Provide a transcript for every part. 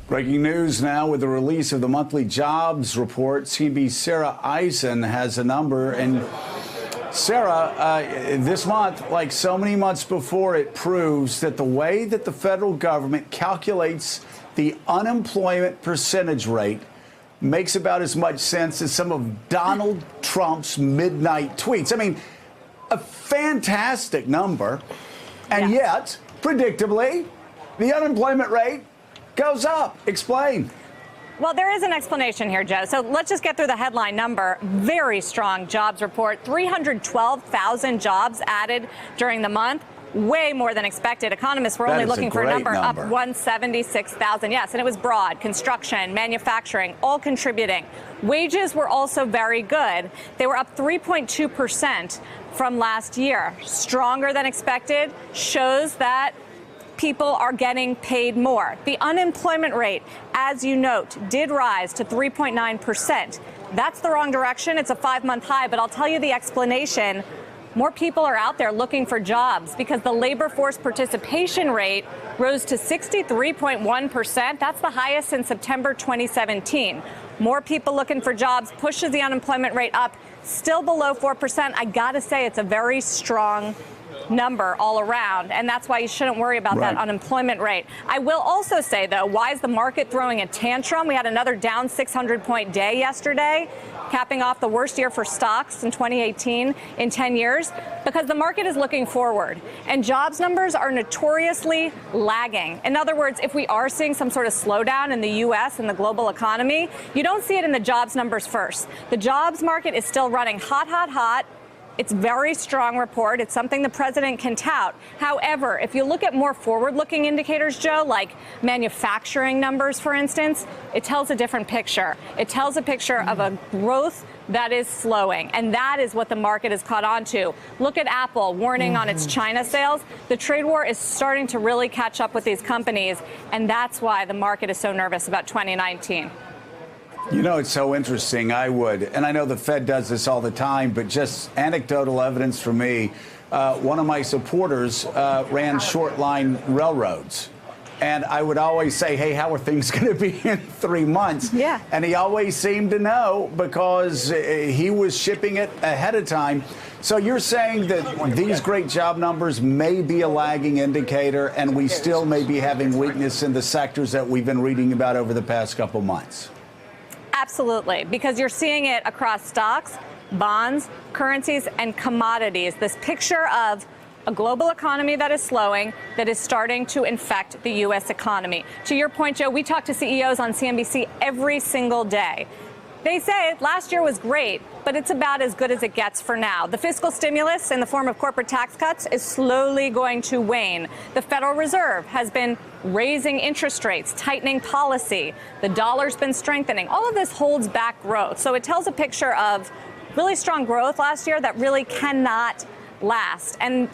Breaking news now with the release of the monthly jobs report. CNBC's Sarah Eisen has a number. And Sarah, this month, like so many months before, it proves that the way that the federal government calculates the unemployment percentage rate makes about as much sense as some of Donald Trump's midnight tweets. I mean, a fantastic number. And yet, predictably, the unemployment rate goes up. Explain. Well, there is an explanation here, Joe. So let's just get through the headline number. Very strong jobs report. 312,000 jobs added during the month. Way more than expected. Economists were only looking for a number up 176,000. Yes, and it was broad. Construction, manufacturing, all contributing. Wages were also very good. They were up 3.2% from last year. Stronger than expected. Shows that people are getting paid more. The unemployment rate, as you note, did rise to 3.9%. That's the wrong direction. It's a 5-month high, but I'll tell you the explanation. More people are out there looking for jobs because the labor force participation rate rose to 63.1%. That's the highest since September 2017. More people looking for jobs pushes the unemployment rate up, still below 4%. I gotta say, it's a very strong number all around, and that's why you shouldn't worry about that unemployment rate. I will also say, though, why is the market throwing a tantrum? We had another down 600-point day yesterday, capping off the worst year for stocks in 2018 in 10 years, because the market is looking forward, and jobs numbers are notoriously lagging. In other words, if we are seeing some sort of slowdown in the U.S. and the global economy, you don't see it in the jobs numbers first. The jobs market is still running hot, hot, hot. It's a very strong report. It's something the president can tout. However, if you look at more forward-looking indicators, Joe, like manufacturing numbers, for instance, it tells a different picture. It tells a picture of a growth that is slowing, and that is what the market has caught on to. Look at Apple warning on its China sales. The trade war is starting to really catch up with these companies, and that's why the market is so nervous about 2019. You know, it's so interesting. And I know the Fed does this all the time, but just anecdotal evidence for me. One of my supporters ran short line railroads. And I would always say, hey, how are things going to be in 3 months? Yeah. And he always seemed to know because he was shipping it ahead of time. So you're saying that these great job numbers may be a lagging indicator, and we still may be having weakness in the sectors that we've been reading about over the past couple months? Absolutely, because you're seeing it across stocks, bonds, currencies, and commodities. This picture of a global economy that is slowing, that is starting to infect the U.S. economy. To your point, Joe, we talk to CEOs on CNBC every single day. They say last year was great, but it's about as good as it gets for now. The fiscal stimulus in the form of corporate tax cuts is slowly going to wane. The Federal Reserve has been raising interest rates, tightening policy. The dollar's been strengthening. All of this holds back growth. So it tells a picture of really strong growth last year that really cannot last. And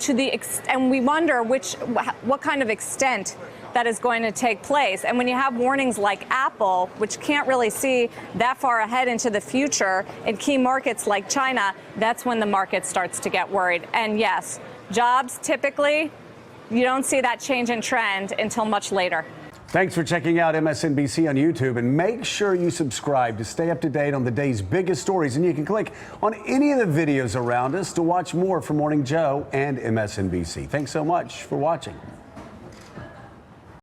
we wonder what kind of extent that is going to take place. And when you have warnings like Apple, which can't really see that far ahead into the future in key markets like China, that's when the market starts to get worried. And yes, jobs typically, you don't see that change in trend until much later. Thanks for checking out MSNBC on YouTube, and make sure you subscribe to stay up to date on the day's biggest stories. And you can click on any of the videos around us to watch more from Morning Joe and MSNBC. Thanks so much for watching.